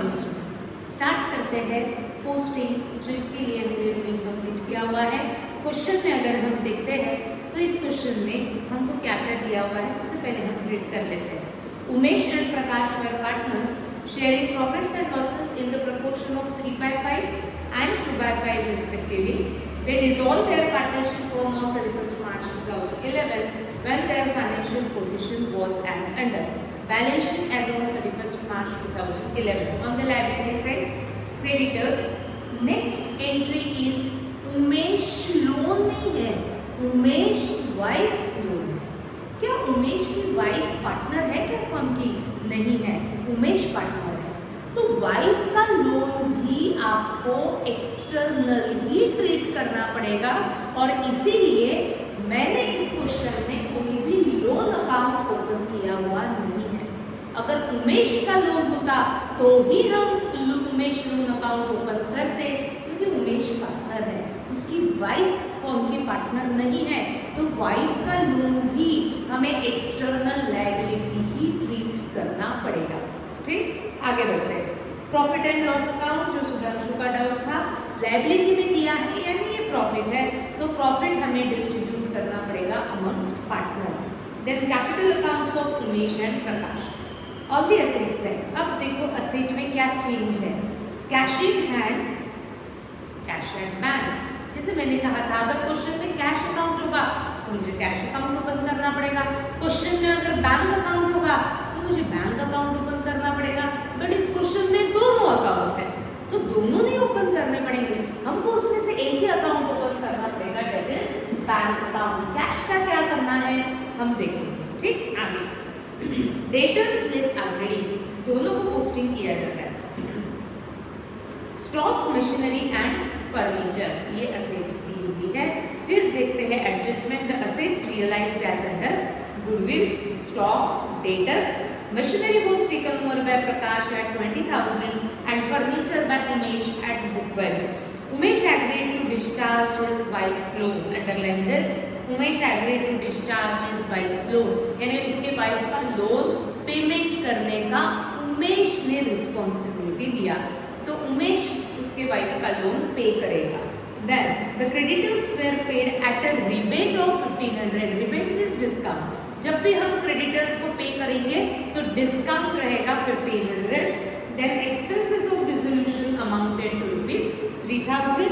Morning. Start करते हैं posting, जो इसके लिए हमने रूटीन कंप्लीट किया हुआ है। क्वेश्चन में अगर हम देखते हैं तो इस क्वेश्चन में हमको क्या क्या दिया हुआ है, सबसे पहले हम रीड कर लेते हैं। Umesh and Prakash were partners sharing profits and losses in the proportion of 3/5 and 2/5 respectively. They dissolved their partnership firm on 31st March 2011 when their financial position was as under. Balance sheet as on 31st March 2011. On the liability side, creditors. Next entry is Umesh loan नहीं है, Umesh wife loan है। क्या उमेश की wife partner है क्या firm की? नहीं है, उमेश पार्टनर है। तो वाइफ का लोन भी आपको एक्सटर्नल ही ट्रीट करना पड़ेगा और इसीलिए मैंने इस क्वेश्चन में कोई भी लोन अकाउंट ओपन किया हुआ नहीं है। अगर उमेश का लोन होता तो ही हम उमेश लोन अकाउंट ओपन करते, क्योंकि उमेश पार्टनर है, उसकी वाइफ फर्म की पार्टनर नहीं है, तो वाइफ का लोन भी हमें एक्सटर्नल लायबिलिटी ही ट्रीट करना पड़ेगा। ठीक, आगे बढ़ते हैं। प्रॉफिट एंड लॉस अकाउंट, जो सुधांशु का डाउट था, लायबिलिटी में दिया है यानी ये प्रॉफिट है, तो प्रॉफिट हमें डिस्ट्रीब्यूट करना पड़ेगा amongst partners. Then capital accounts of Umesh and Prakash. On the asset side, अब देखो असेट में क्या चेंज है। Cash in hand, cash and bank. जैसे मैंने कहा था, अगर क्वेश्चन में कैश अकाउंट होगा तो मुझे कैश अकाउंट ओपन करना पड़ेगा। क्वेश्चन में अगर बैंक अकाउंट होगा तो मुझे बैंक अकाउंट ओपन करना पड़ेगा। बट इस क्वेश्चन में दोनों अकाउंट है, तो दोनों नहीं ओपन करने पड़ेंगे, हमको उसमें से एक ही अकाउंट ओपन करना पड़ेगा, that is bank account. Cash का क्या करना है हम देखेंगे। ठीक, आगे डेटर्स लेस ऑलरेडी, दोनों को पोस्टिंग किया जाता है। स्टॉक, मशीनरी एंड फर्नीचर, ये असेट्स दी हुई है। फिर देखते हैं adjustment. The assets realised as under goodwill, stock, debtors, machinery was taken over by Prakash at 20,000 and furniture by Umesh at book value. Umesh agreed to discharge his wife's loan. Underline this. Umesh agreed to discharge his wife's loan. यानी उसके wife का loan payment करने का उमेश ने responsibility दिया, तो उमेश उसके wife का लोन पे करेगा। Then the creditors were paid at a rebate of 1,500. Rebate means discount. जब भी हम क्रेडिटर्स को पे करेंगे तो डिस्काउंट रहेगा 1,500. Then expenses of dissolution amounted to ₹3,000.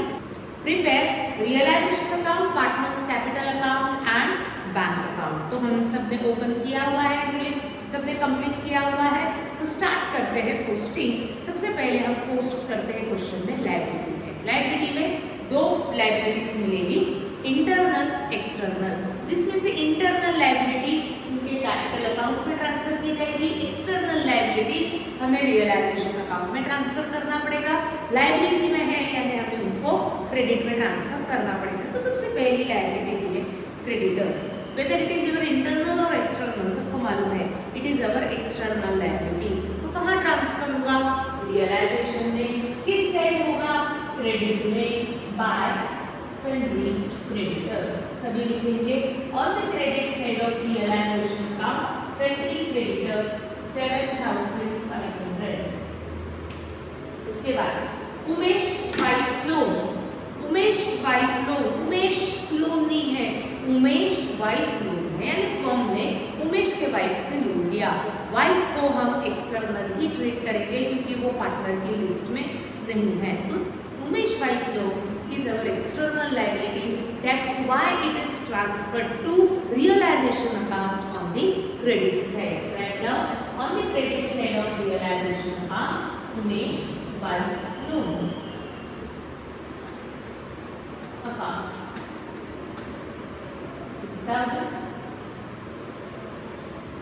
Prepare realization account, partners capital account and bank account. तो हम सबने ओपन किया हुआ है, सबने कंप्लीट किया हुआ है। तो स्टार्ट करते हैं पोस्टिंग। सबसे पहले हम पोस्ट करते हैं क्वेश्चन में लायबिलिटी से। लायबिलिटी में दो लायबिलिटीज मिलेगी, इंटरनल, एक्सटर्नल, जिसमें से इंटरनल लायबिलिटी उनके कैपिटल अकाउंट में ट्रांसफर की जाएगी, एक्सटर्नल लायबिलिटीज हमें रियलाइजेशन अकाउंट में ट्रांसफर करना पड़ेगा। लायबिलिटी में है यानी हमें उनको क्रेडिट में ट्रांसफर करना पड़ेगा। तो सबसे पहली लायबिलिटी दी है creditors, whether it is your internal और एक्सटर्नल, सबको मालूम है it is our external liability. तो कहाँ ट्रांसफर होगा? रियलाइजेशन में। किस साइड होगा? क्रेडिट में, बाय सन्ड्री क्रेडिटर्स। सभी लिखेंगे on the credit side of realisation का सन्ड्री क्रेडिटर्स 7,500। उसके बाद Umesh wife loan, Umesh wife loan, Umesh loan नहीं है, उमेश वाइफ लोन है, यानी फर्म ने उमेश के वाइफ से लोन लिया। वाइफ को हम एक्सटर्नल ही ट्रीट करेंगे क्योंकि वो पार्टनर की लिस्ट में नहीं है। तो Umesh wife loan is our external liability, that's why it is transferred to realization account on the credit side. Right now on the credit side of realization account, Umesh wife's loan account 6,000.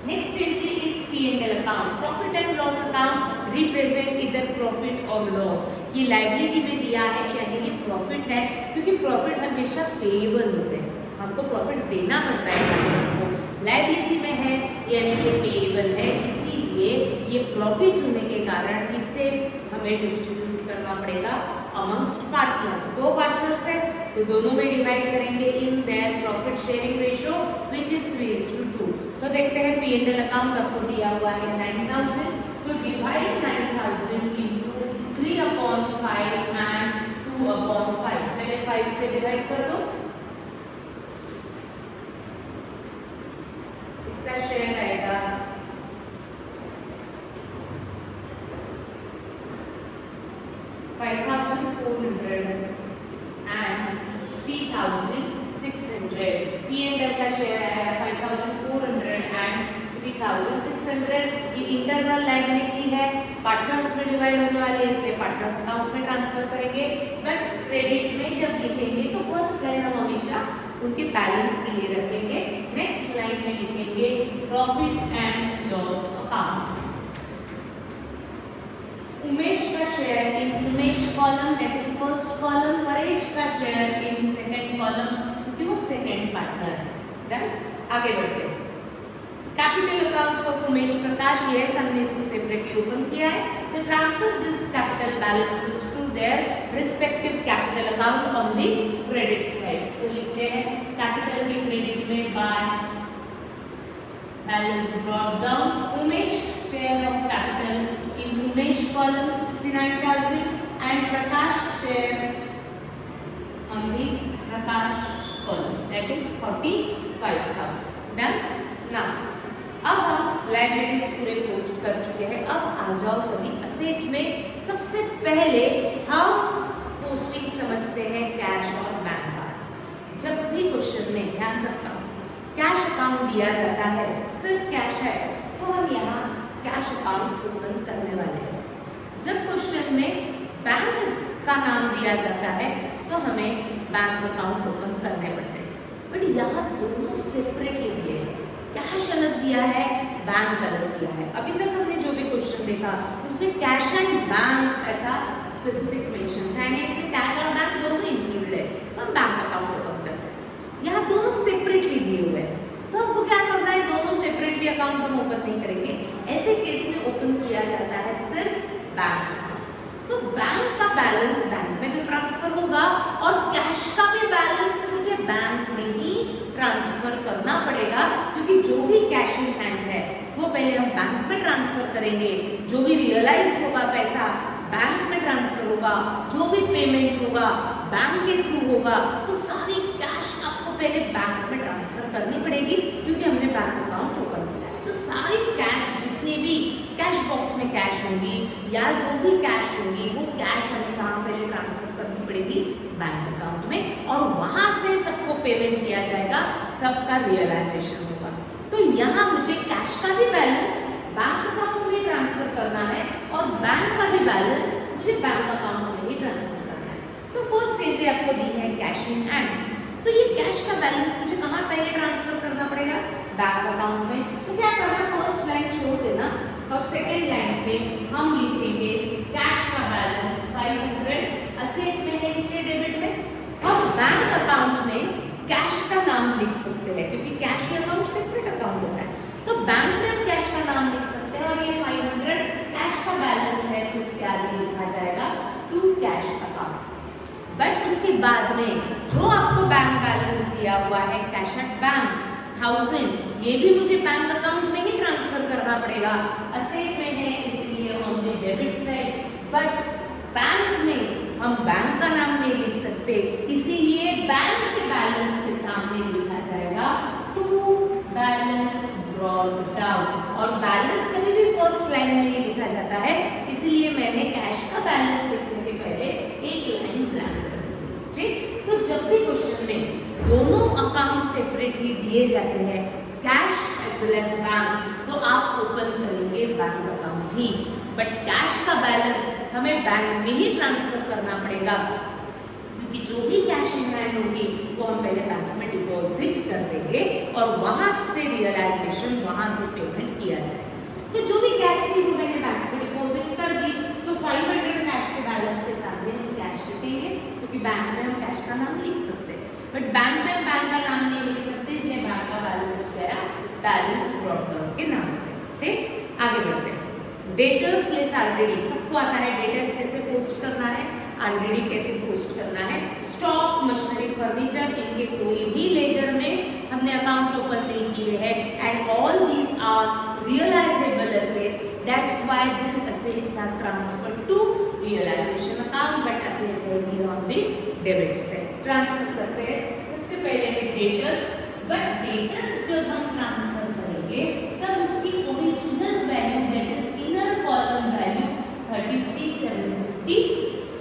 Next entry is P&L account. Profit and loss account represent either profit or loss. ये liability में दिया है यानी ये profit है, क्योंकि profit हमेशा payable होते हैं, हमको प्रॉफिट देना पड़ता है पार्टनर्स को। लायबिलिटी में है यानी ये पेएबल है, इसीलिए ये प्रॉफिट होने के कारण इसे हमें डिस्ट्रीब्यूट करना पड़ेगा अमंगस्ट पार्टनर्स। दो पार्टनर्स है तो दोनों में डिवाइड करेंगे इन their profit sharing ratio which is 3:2। तो देखते हैं P&L अकाउंट आपको दिया हुआ है 9,000, तो डिवाइड 9,000 into से डिवाइड कर दो, इसका शेयर आएगा 5,400 and 3,600. P&L का शेयर आया 5,400 and 3,600. ये इंटरनल लायबिलिटी है, पार्टनर्स में डिवाइड होने वाली है, इसलिए पार्टनर्स अकाउंट में ट्रांसफर करेंगे। बट क्रेडिट में जब लिखेंगे तो फर्स्ट लाइन हम हमेशा उनके बैलेंस के लिए रखेंगे, नेक्स्ट लाइन में लिखेंगे profit and loss account. Umesh का share in Umesh column, that is first column, Paresh का शेयर इन सेकंड कॉलम, क्योंकि वो सेकंड पार्टनर है। देन आगे बढ़ते हैं। Capital accounts of Umesh Prakash, yes हमने इसको सेपरेटली ओपन किया है। तो transfer this capital balances to their respective capital account on the credit side. तो लिखते हैं कैपिटल के क्रेडिट में by balance brought down Umesh share of capital in Umesh column 69,000 and Prakash share on the Prakash column, that is 45,000. Done? Now, अब हम liabilities पूरे post कर चुके हैं। अब आ जाओ सभी असेट में। सबसे पहले हम पोस्टिंग समझते हैं कैश और बैंक का। जब भी क्वेश्चन में ध्यान सकता हूँ कैश अकाउंट दिया जाता है, सिर्फ कैश है, तो हम यहाँ कैश अकाउंट ओपन करने वाले हैं। जब क्वेश्चन में बैंक का नाम दिया जाता है तो हमें बैंक अकाउंट ओपन करने पड़ते हैं। बट यहाँ दोनों सेपरेटली दिए हैं, कैश अलग दिया है, बैंक अलग दिया है। अभी तक हमने जो भी क्वेश्चन देखा उसमें कैश एंड बैंक ऐसा स्पेसिफिक मेंशन था, यानी इसमें कैश और बैंक दोनों इंक्लूडेड है, तो हम बैंक अकाउंट ओपन करते हैं। यहाँ दोनों सेपरेटली दिए हुए हैं, तो हमको क्या करना है, दोनों सेपरेटली अकाउंट हम ओपन नहीं करेंगे। ऐसे केस में ओपन किया जाता है सिर्फ बैंक अकाउंट। तो बैंक का बैलेंस बैंक में भी ट्रांसफर होगा और कैश का भी बैलेंस मुझे बैंक में ही ट्रांसफर करना पड़ेगा, क्योंकि जो भी कैश इन हैंड है वो पहले हम बैंक में ट्रांसफर करेंगे। जो भी रियलाइज होगा पैसा बैंक में ट्रांसफर होगा, जो भी पेमेंट होगा बैंक के थ्रू होगा, तो सारी कैश आपको पहले बैंक में ट्रांसफर करनी पड़ेगी, क्योंकि हमने बैंक अकाउंट ओपन किया है। तो सारी कैश, जितनी भी कैश बॉक्स में कैश होंगी या जो भी कैश होगी, वो कैश हमें कहाँ पहले ट्रांसफर करनी पड़ेगी, बैंक अकाउंट में, और वहाँ से सबको पेमेंट किया जाएगा, सबका रियलाइजेशन होगा। तो यहाँ मुझे कैश का भी बैलेंस बैंक अकाउंट में ट्रांसफर करना है और बैंक का भी बैलेंस मुझे बैंक अकाउंट में ही ट्रांसफर करना है। तो फर्स्ट एंट्री आपको दी है कैश इन हैंड, तो ये कैश का बैलेंस मुझे कहाँ पहले ट्रांसफर करना पड़ेगा, बैंक अकाउंट में। तो क्या करना, फर्स्ट लाइन छोड़ देना और सेकेंड लाइन पे हम लिखेंगे कैश का बैलेंस 500 असेट में है, इसलिए डेबिट में। हम बैंक अकाउंट में कैश का नाम लिख सकते हैं, क्योंकि कैश का अकाउंट सेपरेट अकाउंट होता है, तो बैंक में हम कैश का नाम लिख सकते हैं। और ये 500 कैश का बैलेंस है, तो उसके आगे लिखा जाएगा टू कैश अकाउंट। बट उसके बाद में जो आपको बैंक बैलेंस दिया हुआ है कैश एट बैंक 1000, ये भी मुझे बैंक अकाउंट में ही ट्रांसफर करना पड़ेगा। असेट में है इसलिए on the debit side, but bank में हम बैंक का नाम नहीं लिख सकते, इसीलिए बैंक के बैलेंस के सामने लिखा जाएगा टू बैलेंस ब्रॉट डाउन। और बैलेंस कभी भी फर्स्ट लाइन में ही लिखा जाता है, इसलिए मैंने कैश का बैलेंस लिखने के पहले एक लाइन ब्लैंक कर दी। ठीक, तो जब भी क्वेश्चन में दोनों अकाउंट सेपरेटली दिए जाते हैं, cash as well as bank, तो आप ओपन करेंगे बैंक अकाउंट ही। बट कैश का बैलेंस हमें बैंक में ही ट्रांसफर करना पड़ेगा, क्योंकि जो भी कैश इन हैंड होगी वो हम पहले बैंक में डिपॉजिट कर देंगे और वहां से रियलाइजेशन, वहां से पेमेंट किया जाएगा। तो जो भी कैश थी वो मैंने बैंक में डिपॉजिट कर दी, तो 500 कैश के बैलेंस के साथ में हम कैश लिखेंगे, क्योंकि बैंक में हम कैश का नाम लिख सकते हैं, बट बैंक में हम बैंक का नाम नहीं लिख सकते, इसलिए बैंक का बैलेंस गया बैलेंस ब्रॉट डाउन के नाम से। ठीक, आगे बढ़ते हैं। डेटर्स लेस आरडीडी, सबको आता है डेटर्स कैसे पोस्ट करना है, आरडीडी कैसे पोस्ट करना है। स्टॉक, मशीनरी, फर्नीचर, इनके कोई भी लेजर में हमने अकाउंट ओपन नहीं किए हैं, and all these are realisable assets, that's why this assets are transferred to realisation account, but asset is on the debit side. Transfer करते हैं। सबसे पहले है डेटर्स, बट डेटर्स जब हम ट्रांसफर करेंगे तब उसकी original value that is inner column value 33,750,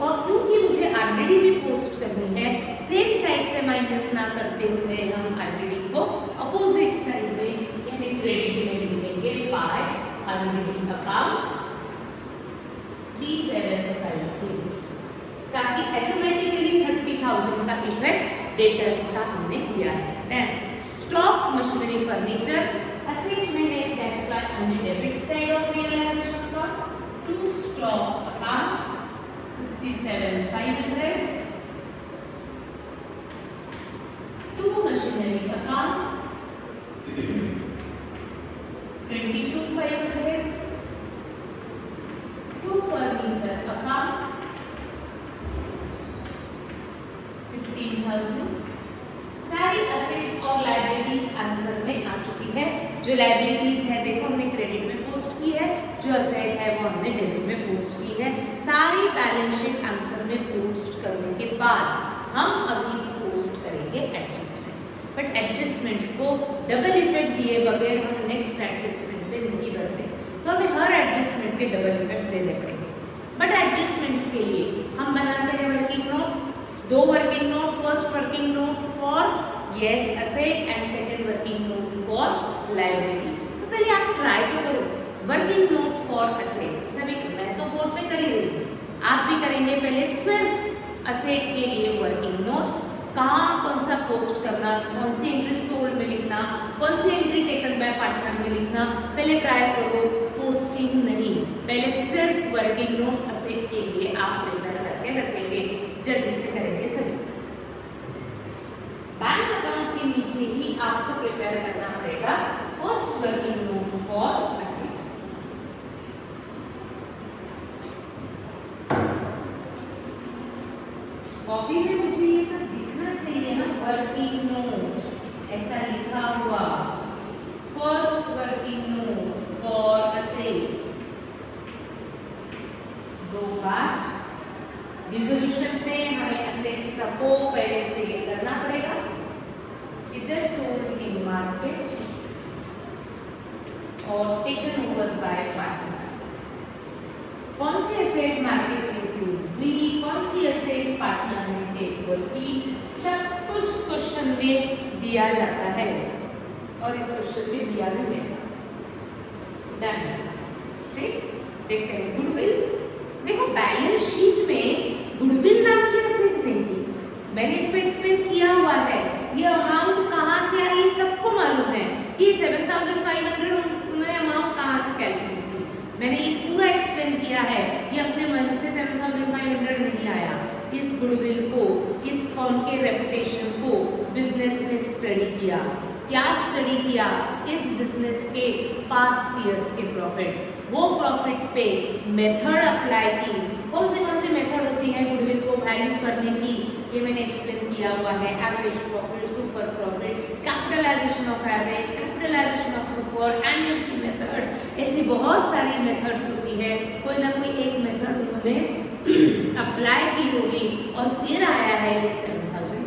और क्योंकि मुझे आरडीडी भी पोस्ट करनी है, सेम साइड से माइनस ना करते हुए हम आरडीडी को अपोजिट साइड में यानी क्रेडिट में लिख देंगे बाय आरडीडी अकाउंट 3750, ताकि ऑटोमेटिकली 30,000 का इफेक्ट डेटर्स का हमने दिया है। Then stock machinery furniture asset में है, that's why on the debit side of realisation account to stock account 67,500, to machinery account 22,500, to furniture account 15,000। सारी असेट्स और लायबिलिटीज आंसर में आ चुकी है। जो लायबिलिटीज है देखो हमने क्रेडिट में पोस्ट की है, जो असेट है वो हमने डेबिट में पोस्ट की है। सारी बैलेंस शीट आंसर में पोस्ट करने के बाद हम अभी पोस्ट करेंगे एडजस्टमेंट्स, बट एडजस्टमेंट्स को डबल इफेक्ट दिए बगैर हम नेक्स्ट एडजस्टमेंट पे नहीं बढ़ते, तो हमें हर एडजस्टमेंट के डबल इफेक्ट देने पड़ेंगे। बट एडजस्टमेंट्स के लिए हम बनाते हैं वर्किंग नोट, दो working note, first working note for yes asset and second working note for liability. तो पहले आप ट्राई तो करो वर्किंग नोट फॉर असेट, सभी मैं तो बोर्ड पे कर ही रही हूँ, आप भी करेंगे। पहले सिर्फ असेट के लिए वर्किंग नोट, कहाँ कौन सा पोस्ट करना, कौन सी एंट्री सोल्ड में लिखना, कौन सी एंट्री टेकन बाय पार्टनर में लिखना, पहले ट्राई करो, पोस्टिंग नहीं। पहले सिर्फ वर्किंग नोट असेट के लिए आप प्रिपेयर करके रखेंगे, जल्दी से करेंगे सभी। बैंक अकाउंट के नीचे ही आपको प्रिपेयर करना पड़ेगा first working note for asset. Copy में मुझे ये सब दिखना चाहिए ना, वर्किंग नोट ऐसा लिखा हुआ, first working note for asset, दो पार्ट। डिसोल्यूशन में हमें असेट्स को पहले से करना पड़ेगा, इधर सोल्ड इन मार्केट और टेकन ओवर बाय पार्टनर। कौन सी असेट मार्केट में सेल हुई, कौन सी असेट पार्टनर ने टेक ओवर की, सब कुछ क्वेश्चन में दिया जाता है और इस क्वेश्चन में दिया भी है। डन, ठीक। देखते हैं गुडविल। देखो बैलेंस शीट में गुडविल नाम की असेट नहीं थी, मैंने इसको एक्सप्लेन किया हुआ है। ये अमाउंट कहाँ से आई सबको मालूम है कि 7,500 उन्होंने अमाउंट कहाँ से कैलकुलेट की, मैंने ये पूरा एक्सप्लेन किया है। ये अपने मन से 7,500 नहीं आया, इस गुडविल को, इस फर्म के रेपुटेशन को बिजनेस ने स्टडी किया। क्या स्टडी किया, इस बिजनेस के पास्ट ईयर्स के प्रॉफिट, वो प्रॉफिट पे मेथड अप्लाई की। कौन से मेथड होती है गुडविल को वैल्यू करने की, ये मैंने एक्सप्लेन किया हुआ है। Average profit, super profit, capitalisation of average, capitalisation of super, annuity method, ऐसी बहुत सारी मेथड्स होती है। कोई ना कोई एक मेथड उन्होंने अप्लाई की होगी और फिर आया है ये 7,500।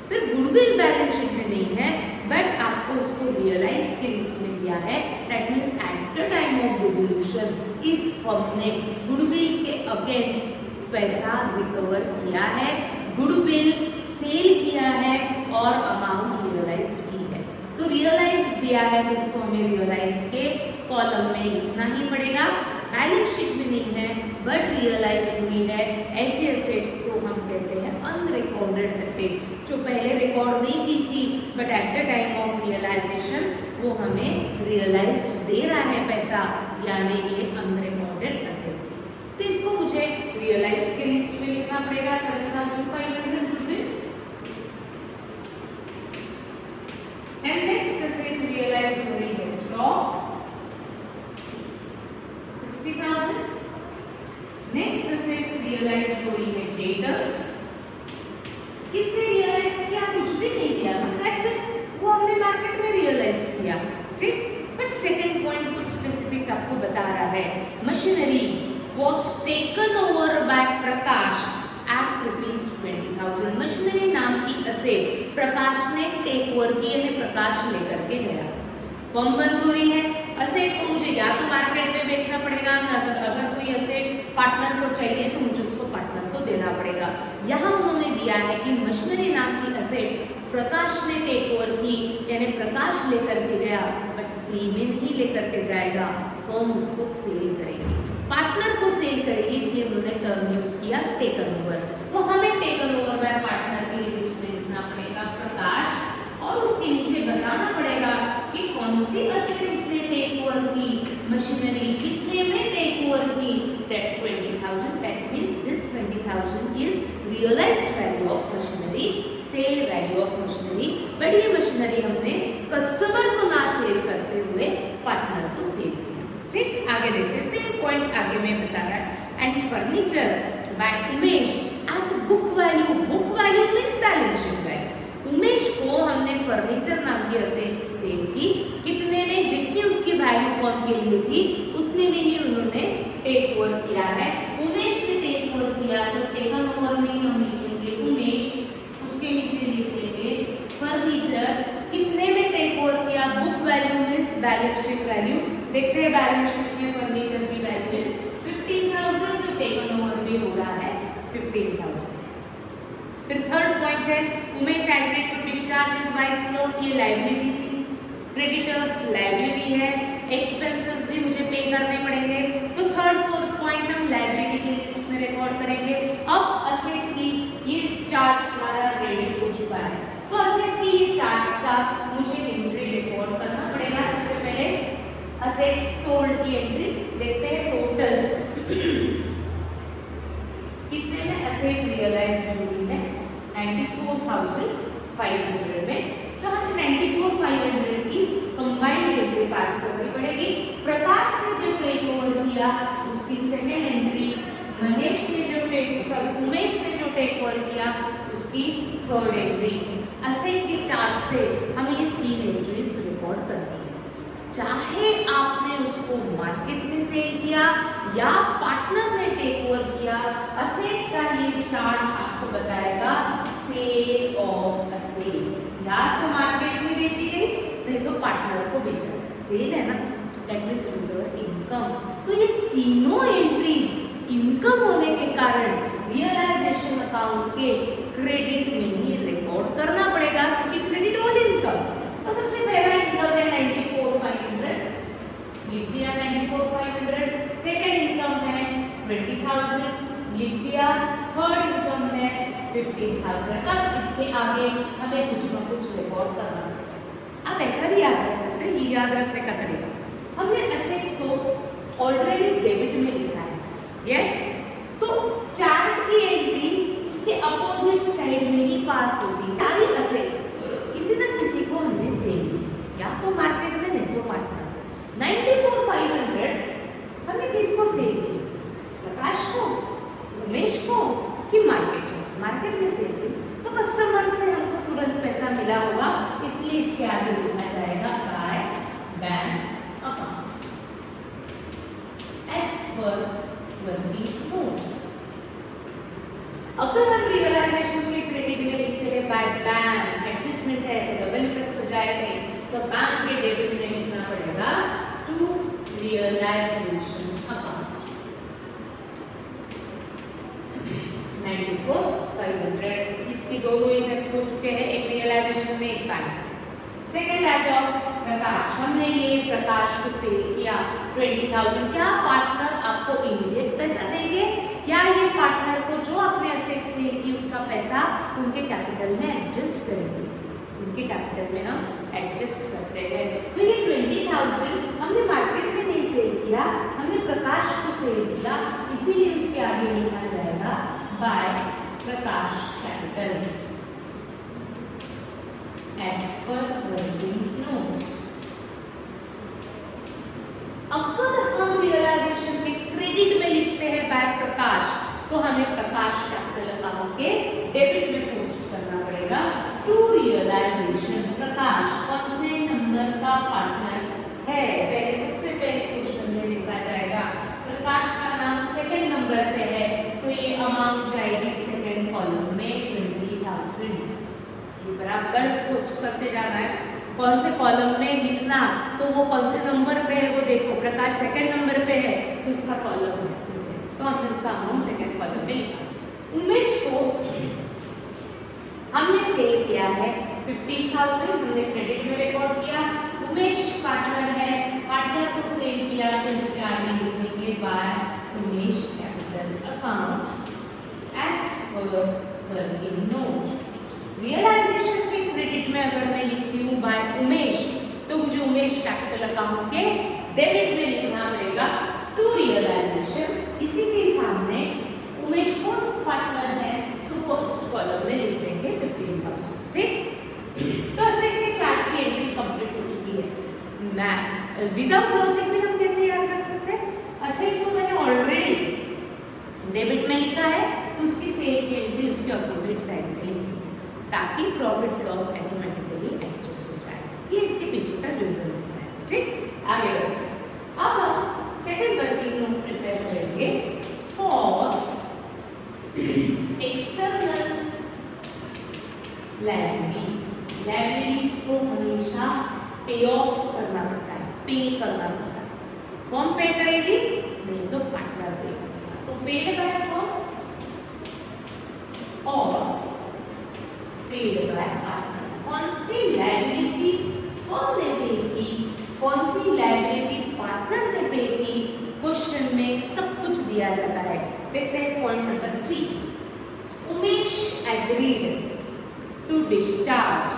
फिर गुडविल बैलेंस शीट में नहीं है, बट आपको उसको रियलाइज के लिस्ट में दिया है। That means eight the time of dissolution इस फर्म ने गुडविल के अगेंस्ट पैसा रिकवर किया है, गुडविल सेल किया है और अमाउंट रियलाइज की है। तो रियलाइज दिया है तो इसको हमें रियलाइज के कॉलम में लिखना ही पड़ेगा। बैलेंस शीट में नहीं है बट रियलाइज हुई है, ऐसे एसेट्स को हम कहते हैं अनरिकॉर्डेड एसेट, जो पहले रिकॉर्ड नहीं की थी but at the time of realisation वो हमें रियलाइज दे रहा है पैसा, यानी ये अनरिकॉर्डेड एसेट। तो इसको मुझे रियलाइज के लिस्ट में लिखना पड़ेगा 7,500 goodwill. And next asset realise हो रही है स्टॉक 60,000। नेक्स्ट एसेट्स रियलाइज हो रही है डेटर्स। किसने रियलाइज किया, कुछ भी नहीं किया, दैट मींस वो हमने मार्केट में रियलाइज किया, ठीक। बट सेकंड पॉइंट कुछ स्पेसिफिक आपको बता रहा है, machinery was taken over by Prakash at 20,000। Machinery नाम की असेट प्रकाश ने टेक ओवर की, यानी प्रकाश लेकर के गया। फर्म बंद हो रही है, असेट को मुझे या तो मार्केट में बेचना पड़ेगा, अगर कोई असेट पार्टनर को चाहिए तो मुझे उसको पार्टनर को देना पड़ेगा। यहाँ उन्होंने दिया है कि मशीनरी नाम की असेट प्रकाश ने टेक ओवर की, यानी प्रकाश लेकर के गया, बट फ्री में नहीं लेकर के जाएगा, फर्म उसको सेल करेगी, पार्टनर को सेल करेगी, इसलिए उन्होंने टर्म यूज किया टेकन ओवर। तो हमें टेकन ओवर बाय पार्टनर की लिस्ट में लिखना पड़ेगा प्रकाश, और उसके नीचे बताना पड़ेगा कि कौन सी असेट उसने टेक ओवर की, मशीनरी कितने में टेक ओवर की, that 20,000, that means this 20,000 is realised value of machinery, sale value of machinery, but ये मशीनरी हमने कस्टमर को ना सेल करते हुए पार्टनर को सेल किया। ठीक, आगे देखते हैं, सेम पॉइंट आगे में बता रहा है। And furniture by Umesh at book value, book value means balance sheet value. Umesh को हमने फर्नीचर नाम की असेट सेल की, कितने में, जितनी उसकी वैल्यू फर्म के लिए थी उतने में ही उन्होंने टेक ओवर किया है। उमेश ने टेक ओवर किया तो टेकन ओवर में हम लिखेंगे उमेश, उसके नीचे लिखेंगे फर्नीचर, कितने में टेक ओवर किया, book value means balance sheet value. देखते हैं बैलेंस शीट में फर्नीचर की वैल्यू मींस 15,000, तो टेकन ओवर में हो रहा है 15,000। फिर थर्ड पॉइंट है, Umesh agreed to discharge his wife's loan, ये लायबिलिटी थी, क्रेडिटर्स लायबिलिटी है, एक्सपेंसेस भी मुझे पे करने पड़ेंगे, तो थर्ड फोर्थ पॉइंट हम लायबिलिटी की लिस्ट में रिकॉर्ड करेंगे। अब असेट की ये चार्ट हमारा रेडी हो चुका है, तो असेट की ये चार्ट का मुझे एंट्री रिकॉर्ड करना पड़ेगा। सबसे पहले असेट सोल्ड की एंट्री देखते हैं, टोटल कितने में असेट रियलाइज हुई है, 94,500 में, तो हमें 94,500 की कंबाइंड एंट्री पास करनी पड़ेगी। प्रकाश ने जो टेक ओवर किया उसकी सेकेंड एंट्री, उमेश ने जो टेक ओवर किया उसकी थर्ड एंट्री। असेट के चार्ट से हमें ये तीन एंट्रीज रिकॉर्ड करनी है, चाहे आपने उसको मार्केट में सेल किया या पार्टनर ने टेक ओवर किया, असेट का ये चार्ट आपको बताएगा सेल ऑफ असेट, या तो मार्केट में बेची गई नहीं तो पार्टनर को बेचा, सेल है ना, that means it is our income. तो ये तीनों एंट्रीज इनकम होने के कारण रियलाइजेशन अकाउंट के क्रेडिट में ही रिकॉर्ड करना पड़ेगा, क्योंकि क्रेडिट ऑल इनकम्स। तो सबसे पहला इनकम है 94,500, लिख दिया 94,500, सेकेंड इनकम है 20,000, लिख दिया, थर्ड इनकम है 15,000। अब इसके आगे हमें कुछ ना कुछ रिकॉर्ड करना है। आप ऐसा भी याद रख सकते हैं, ये याद रखने का तरीका, हमने असेट को ऑलरेडी डेबिट में लिखा है, यस, तो चार्ट की एंट्री उसके अपोजिट साइड में ही पास होगी। सारी असेट्स किसी न किसी को हमने सेल की, या तो मार्केट में नहीं तो पार्टनर। 94,500 हमने किसको सेल की, प्रकाश को, उमेश को, कि मार्केट को, मार्केट में सेल की, तो कस्टमर से हमको तुरंत पैसा मिला होगा, इसलिए इसके आगे लिखा जाएगा बाय बैंक अकाउंट एज पर वर्किंग नोट। अगर हम रियलाइजेशन के क्रेडिट में लिखते हैं बाय बैंक, एडजस्टमेंट है तो डबल इफेक्ट हो जाएगा, तो बैंक के डेबिट में लिखना पड़ेगा टू रियलाइजेशन अकाउंट 94,500। इसके दो इफेक्ट हो चुके हैं, एक रियलाइजेशन में, एक बैंक। सेकेंड बैच ऑफ प्रकाश, हमने ये प्रकाश को सेल किया 20,000। क्या पार्टनर आपको इमीडिएट पैसा देंगे, क्या ये पार्टनर को जो आपने असेट सेल की उसका पैसा उनके कैपिटल में एडजस्ट करेंगे, उनके कैपिटल में हम एडजस्ट करते हैं। तो ये 20,000 हमने मार्केट में नहीं सेल किया, हमने प्रकाश को सेल किया, इसीलिए उसके आगे लिखा जाएगा बाय प्रकाश कैपिटल एज पर वर्किंग नोट। अगर हम रियलाइजेशन के क्रेडिट में लिखते हैं बाय प्रकाश, तो हमें प्रकाश कैपिटल अकाउंट के डेबिट में पोस्ट करना पड़ेगा टू रियलाइजेशन प्रकाश। कौन से नंबर का पार्टनर है, पहले सबसे पहले क्वेश्चन में लिखा जाएगा प्रकाश का नाम सेकंड नंबर पे है, तो ये अमाउंट जाएगी सेकंड कॉलम में 6000 ये बराबर पोस्ट करते जाना है। कौन से कॉलम में लिखना, तो वो कौन से नंबर पे है वो देखो। प्रकाश सेकंड नंबर पे है तो उसका कॉलम है, तो हमने उसका अमाउंट सेकंड कॉलम में लिखा। उमेश को हमने सेल किया है 15,000, हमने क्रेडिट में रिकॉर्ड किया। उमेश पार्टनर है, पार्टनर को सेल किया तो इसके आगे लिखेंगे by Umesh capital account as पर वर्किंग नोट। रियलाइजेशन के क्रेडिट में अगर मैं लिखती हूँ बाय उमेश, तो मुझे उमेश कैपिटल अकाउंट के डेबिट में लिखना पड़ेगा टू रियलाइजेशन। इसी के सामने उमेश फर्स्ट पार्टनर है तो फर्स्ट कॉलम में लिख देंगे 15,000। ठीक, तो असेट के चार्ट की एंट्री कंप्लीट हो चुकी है। मैं विदाउट लॉजिक में हम कैसे याद रख सकते हैं? असेट को मैंने ऑलरेडी डेबिट में लिखा है तो उसकी सेल की एंट्री उसके अपोजिट साइड में लिखी, ताकि प्रॉफिट लॉस ऑटोमेटिकली एडजस्ट होता है। ये इसके पीछे का रीजन होता है। ठीक, आगे बढ़ते हैं। अब हम सेकंड वर्किंग नोट प्रिपेयर करेंगे फॉर एक्सटर्नल लायबिलिटीज। लायबिलिटीज को हमेशा पे ऑफ करना पड़ता है, पे करना पड़ता है। फर्म पे करेगी, नहीं तो पार्टनर पे करेगा। तो पेड बाय फर्म और पेड बाय पार्टनर। कौन सी लायबिलिटी फर्म ने पे की, कौन सी लायबिलिटी पार्टनर ने पे की, क्वेश्चन में सब कुछ दिया जाता है। देखते हैं point number 3। Umesh agreed to discharge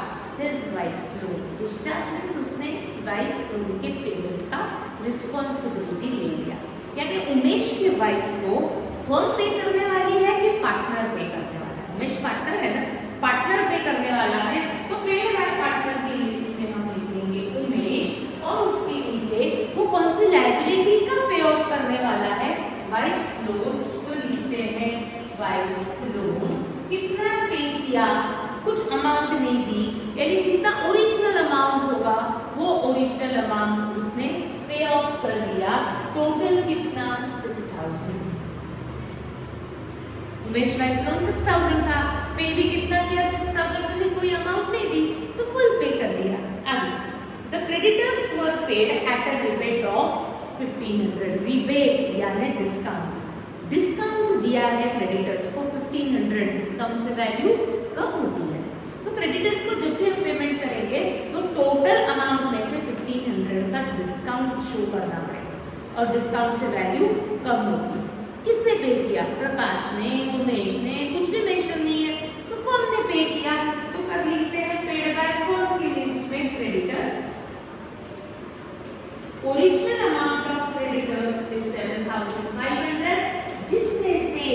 his wife's loan. Discharge means उसने वाइफ्स लोन के पेमेंट का रिस्पॉन्सिबिलिटी ले लिया। यानी उमेश की वाइफ को फर्म पे करने वाली है कि पार्टनर पे करने वाला है? उमेश पार्टनर है ना, पार्टनर पे करने वाला है तो पेड बाय पार्टनर की लिस्ट में हम लिखेंगे उमेश और उसके नीचे वो कौन सी लायबिलिटी का पे ऑफ करने वाला है? Wife's loan. तो लिखते हैं वाइफ्स लोन कितना पे किया, कुछ अमाउंट नहीं दी, यानी जितना ओरिजिनल अमाउंट होगा वो ओरिजिनल अमाउंट उसने पे ऑफ कर दिया। टोटल कितना? 6,000। उमेश वाइफ लोन 6,000 था, पे भी कितना किया? 6,000। तो कोई अमाउंट नहीं दी तो फुल पे कर दिया। आगे the creditors were paid at a rebate of 1,500। Rebate यानी डिस्काउंट, डिस्काउंट दिया है क्रेडिटर्स को 1,500। डिस्काउंट से वैल्यू कम होती है, तो क्रेडिटर्स को जब भी हम पेमेंट करेंगे तो टोटल अमाउंट में से 1,500 का डिस्काउंट शो करना पड़ेगा और डिस्काउंट से वैल्यू कम होती है। किसने पे किया? प्रकाश ने, उमेश ने, कुछ भी मेंशन नहीं है तो फर्म ने पे किया। तो कर लिखते हैं पेड बाय फर्म की लिस्ट में creditors. Original amount of creditors is 7,500, जिसमें से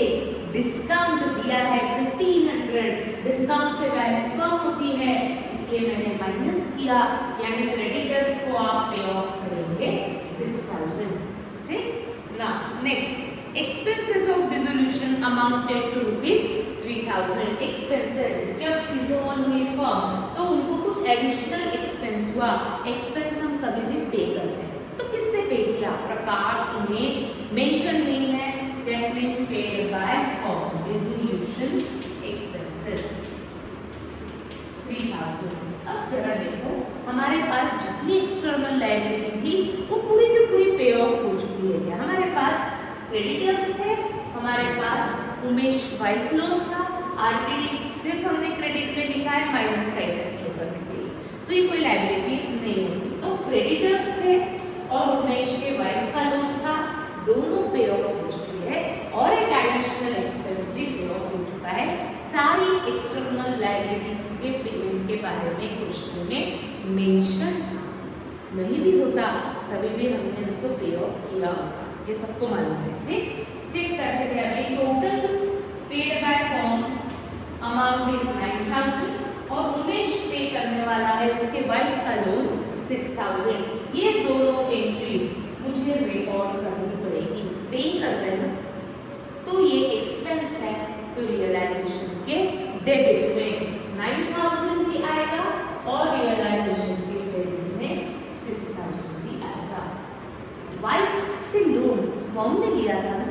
डिस्काउंट दिया है 1,500, डिस्काउंट से वैल्यू कम होती है इसलिए मैंने माइनस किया, यानी क्रेडिटर्स को आप पे ऑफ करेंगे 6,000। ठीक ना, next expenses of dissolution amounted to ₹3,000। Expenses जब डिसॉल्व हुई फर्म तो उनको कुछ एडिशनल एक्सपेंस हुआ। एक्सपेंस हम कभी भी पे करते हैं, तो किससे पे किया? प्रकाश, उमेश, मेंशन नहीं है, that means paid by firm। Dissolution expenses 3,000। अब जरा देखो हमारे पास जितनी एक्सटर्नल लायबिलिटी थी वो पूरी की पूरी पे ऑफ हो चुकी है क्या? हमारे पास क्रेडिटर्स थे, हमारे पास उमेश वाइफ लोन था, आरटीडी सिर्फ हमने क्रेडिट में लिखा है माइनस का इफेक्ट शो करने के लिए, तो ये कोई लायबिलिटी नहीं होती। तो क्रेडिटर्स थे और उमेश के वाइफ का लोन था, दोनों पे ऑफ हो चुकी है और एक एडिशनल एक्सपेंस भी पे ऑफ हो चुका है। सारी एक्सटर्नल लायबिलिटीज के पेमेंट के बारे में क्वेश्चन में मेंशन नहीं भी होता तभी भी हमने उसको पे ऑफ किया होगा, ये सबको मालूम है। ठीक, चेक करते थे अभी total paid by firm amount is 9,000 और उमेश पे करने वाला है उसके वाइफ का लोन 6,000। ये दोनों एंट्रीज मुझे रिकॉर्ड करनी पड़ेगी। पे कर रहे हैं तो ये एक्सपेंस है तो रियलाइजेशन के डेबिट में 9,000 भी आएगा और रियलाइजेशन के डेबिट में 6,000 भी आएगा। वाइफ से लोन फर्म ने लिया था ना,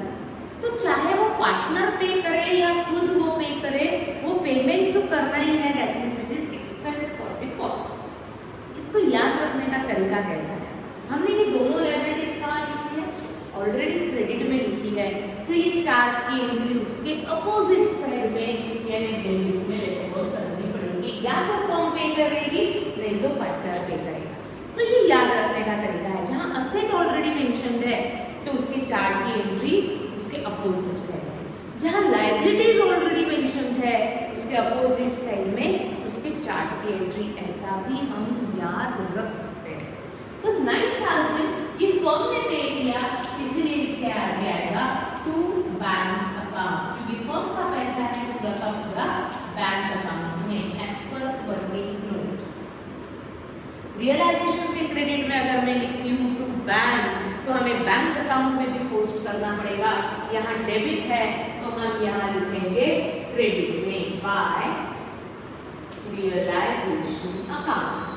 तो चाहे वो पार्टनर पे करे या खुद वो पे करे, वो पेमेंट तो करना ही है, that means it is expense for the firm. इसको याद रखने का तरीका कैसा है? हमने ये दोनों लायबिलिटीज कहाँ लिखी है? ऑलरेडी क्रेडिट में लिखी है, तो ये चार्ट की एंट्री उसके अपोजिट साइड में यानी डेबिट में रिकॉर्ड करनी पड़ेगी। या तो फर्म पे करेगी, नहीं तो पार्टनर पे करेगा। तो ये याद रखने का तरीका है। जहाँ असेट ऑलरेडी मेंशन्ड है तो उसके चार्ट की एंट्री उसके अपोजिट साइड में, जहाँ लायबिलिटीज ऑलरेडी मेंशन्ड है उसके अपोजिट साइड में उसके चार्ट की एंट्री, ऐसा भी हम याद रख सकते हैं। तो 9000 ये फर्म ने पे किया, इसलिए इसके आगे आएगा टू बैंक अकाउंट, क्योंकि फर्म का पैसा है पूरा का पूरा बैंक अकाउंट में एज पर वर्किंग नोट। रियलाइजेशन के क्रेडिट में अगर मैं लिखती हूँ टू बैंक, तो हमें बैंक अकाउंट में भी पोस्ट करना पड़ेगा। यहाँ डेबिट है तो हम यहाँ लिखेंगे क्रेडिट में बाय रियलाइजेशन अकाउंट।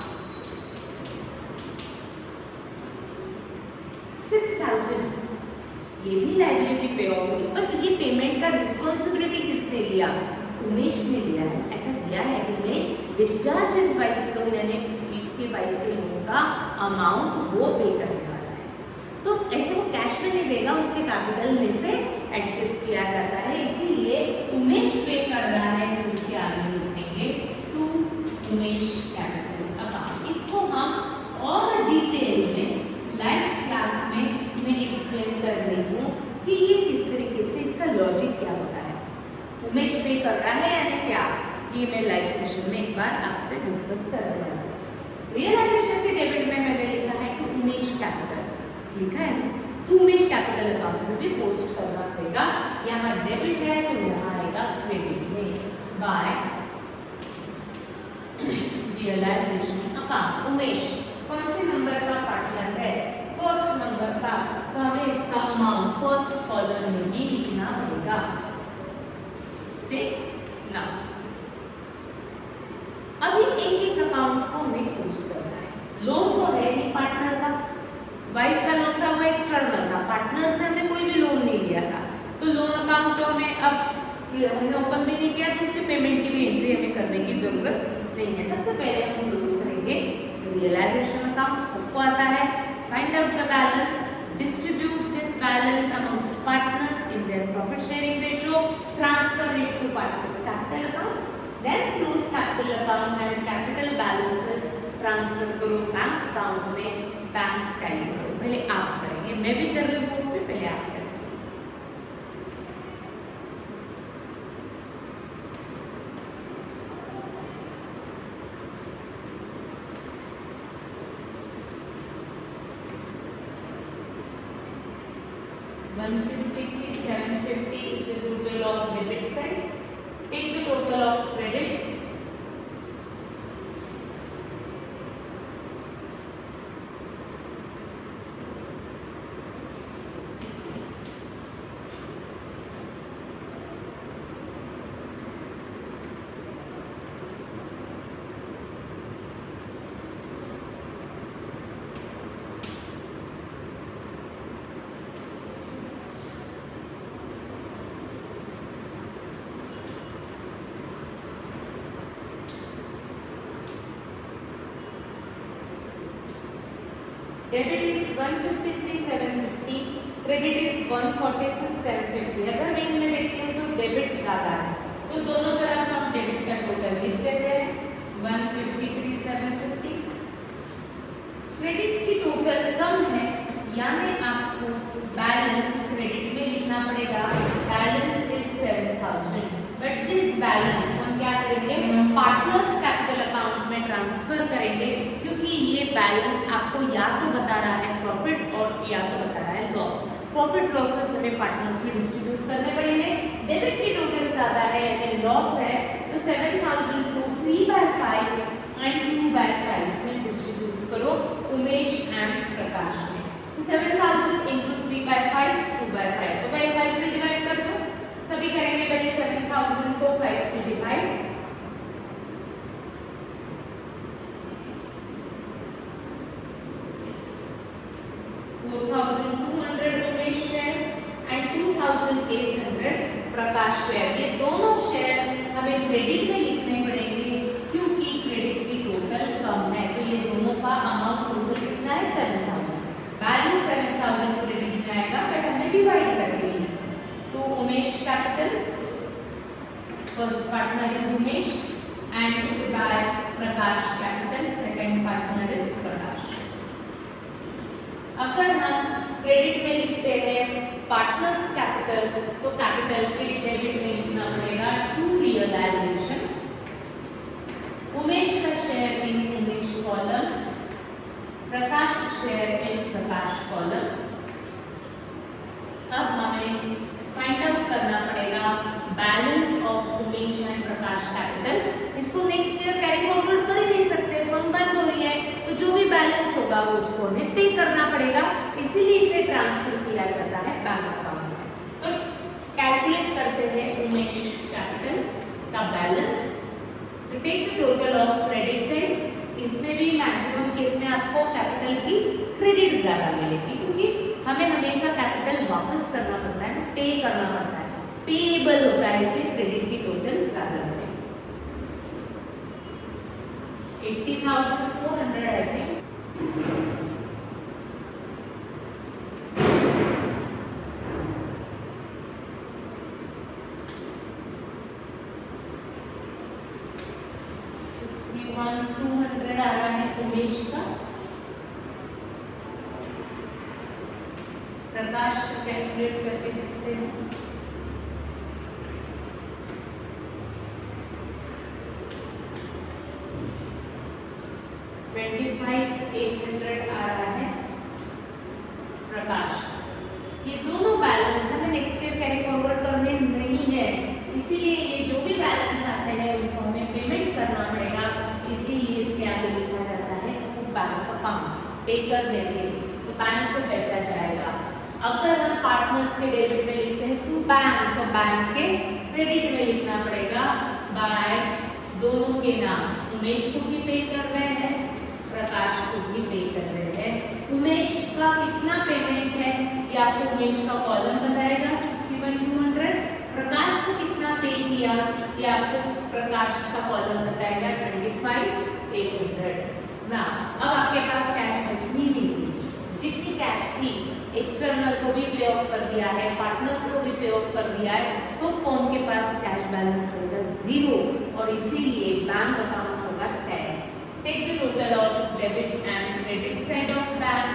6000 ये भी लायबिलिटी पे ऑफ हुई, बट ये पेमेंट का रिस्पॉन्सिबिलिटी किसने लिया? उमेश ने लिया है। ऐसा दिया है Umesh discharge his wife's loan, यानी 20 के वाइफ के लोन का अमाउंट वो पे करने वाला है। तो ऐसे वो कैश में नहीं देगा, उसके कैपिटल में से एडजस्ट किया जाता है, इसीलिए उमेश पे कर रहा है तो उसके आगे लिखेंगे टू उमेश कैपिटल अकाउंट। इसको हम और डिटेल में लाइव क्लास में मैं एक्सप्लेन कर रही हूँ कि ये किस तरीके से इसका लॉजिक क्या होता है। उमेश पे कर रहा है यानी क्या, ये मैं लाइव सेशन में एक बार आपसे डिस्कस कर रहा हूँ। रियलाइजेशन के डेबिट में मैंने लिखा है टू उमेश कैपिटल, लिखा है टू उमेश कैपिटल अकाउंट में भी पोस्ट करना पड़ेगा। यहाँ डेबिट है तो यहाँ आएगा क्रेडिट में बाय रियलाइजेशन अकाउंट। उमेश कौन से नंबर का पार्टनर है? फर्स्ट नंबर का, तो हमें इसका अमाउंट फर्स्ट कॉलम में ही लिखना पड़ेगा। ठीक ना, अभी एक एक अकाउंट को हमें क्लोज करना है। लोन तो है ही पार्टनर का, वाइफ का लोन था वो एक्सटर्नल था, पार्टनर से हमने कोई भी लोन नहीं लिया था, तो लोन अकाउंटों में अब हमने ओपन भी नहीं किया तो उसके पेमेंट की भी एंट्री हमें करने की जरूरत नहीं है। सबसे पहले हम क्लोज करेंगे रियलाइजेशन अकाउंट, सबको आता है। Find out the balance, distribute this balance amongst partners in their profit sharing ratio, transfer it to partners capital account, then close capital account and capital balances transfer करो bank account में, bank tally करो। पहले आप करेंगे, मैं भी कर रही हूँ बोर्ड पे, पहले आप करेंगे। $153,750 is the total of debit side. Take the total of credit. Debit is 153,750, credit is 146,750। अगर मैं इनमें देखती हूँ तो डेबिट ज़्यादा है, तो दोनों तरफ हम डेबिट का टोटल लिख देते हैं 153,750। क्रेडिट की टोटल कम है, यानी आपको बैलेंस क्रेडिट में लिखना पड़ेगा। Balance is 7,000, but this balance हम क्या करेंगे? पार्टनर्स कैपिटल अकाउंट में ट्रांसफर करेंगे, क्योंकि ये बैलेंस आपको या तो बता रहा है प्रॉफिट और या तो बता रहा है लॉस। प्रॉफिट लॉसेस हमें पार्टनर्स में डिस्ट्रीब्यूट करने पड़ेंगे। डेबिट की टोटल ज़्यादा है यानी लॉस है, तो 7,000 को 3/5 एंड 2/5 में डिस्ट्रीब्यूट करो उमेश एंड प्रकाश में। तो 7,000 इंटू 3/5 2/5, तो पहले 5 से डिवाइड कर दो। सभी करेंगे पहले 7,000 को 5 से divide, 4,200 Umesh share and 2,800 Prakash share. ये दोनों शेयर हमें क्रेडिट में लिखने पड़ेंगे क्योंकि क्रेडिट की टोटल कम है, तो ये दोनों का अमाउंट टोटल कितना है 7000। बैलेंस 7000 क्रेडिट में आएगा, बट हमने डिवाइड करके लिया। तो Umesh capital, first partner is Umesh and by Prakash capital, second partner is Prakash. अगर हम क्रेडिट में लिखते हैं पार्टनर्स कैपिटल, तो कैपिटल के डेबिट में लिखना पड़ेगा टू रियलाइजेशन, उमेश का share in Umesh column, Prakash share in Prakash column. अब हमें फाइंड आउट करना पड़ेगा balance of Umesh and Prakash capital. इसको नेक्स्ट ईयर कैरी फॉरवर्ड कर ही नहीं सकते, फर्म बंद हो रही है, तो जो भी बैलेंस होगा वो उसको हमें पे करना पड़ेगा, इसीलिए इसे ट्रांसफर किया जाता है बैंक अकाउंट में। तो कैलकुलेट करते हैं उमेश कैपिटल का बैलेंस, तो take the total of credit side. इसमें भी मैक्सिमम केस में आपको कैपिटल की क्रेडिट ज्यादा मिलेगी, क्योंकि हमें हमेशा कैपिटल वापस करना पड़ता है, पे करना पड़ता है, पेएबल होता है, इसलिए क्रेडिट की टोटल ज्यादा है 80,400 आई थिंक। $61,200 आ रहा है उमेश का, प्रकाश को कैलकुलेट करके देखते हैं। $25,800 आ रहा है प्रकाश। ये दोनों बैलेंस हमें नेक्स्ट ईयर कैरी फॉरवर्ड करने नहीं है, इसीलिए ये जो भी बैलेंस आते हैं उनको हमें पेमेंट करना पड़ेगा, इसीलिए इसके आगे लिखा जाता है टू बैंक अकाउंट। पे कर देंगे तो बैंक से पैसा जाएगा। अगर हम पार्टनर्स के डेबिट में लिखते हैं टू बैंक, तो बैंक के क्रेडिट में लिखना पड़ेगा बाय दोनों के नाम, उमेश को भी पे कर रहे हैं, प्रकाश को भी पे कर रहे हैं। उमेश का कितना पेमेंट है ये आपको उमेश का कॉलम बताएगा 61,200, प्रकाश को कितना पे किया ये आपको प्रकाश का कॉलम बताएगा 25,800 ना। अब आपके पास कैश बचनी नहीं थी, जितनी कैश थी एक्सटर्नल को भी पे ऑफ कर दिया है, पार्टनर्स को भी पे ऑफ कर दिया है, तो फर्म के पास कैश बैलेंस होगा 0 और इसीलिए बैंक अकाउंट होगा 10। Take the total of debit and credit side of bank.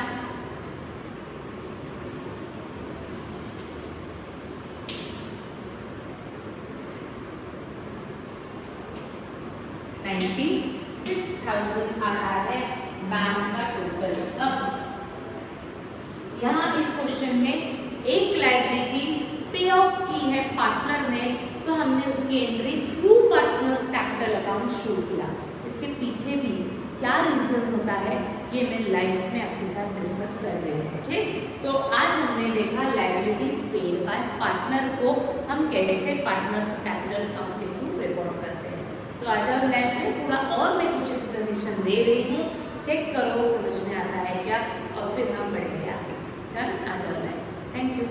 $96,000 आ रहा है बैंक का टोटल। अब यहाँ इस क्वेश्चन में एक लायबिलिटी पे ऑफ की है पार्टनर ने, तो हमने उसकी entry through partners capital account show किया। इसके पीछे भी क्या रीजन होता है ये मैं लाइव में आपके साथ डिस्कस कर रही हूँ, ठीक। तो आज हमने देखा लायबिलिटीज पेड बाय पार्टनर को हम कैसे पार्टनर्स कैपिटल अकाउंट के थ्रू रिपोर्ट करते हैं। तो आज हम लाइव में थोड़ा और मैं कुछ एक्सप्लेनेशन दे रही हूँ, चेक करो समझ में आता है क्या, और फिर हम बढ़ेंगे आगे। डन, आ जाओ लाइव। Thank you.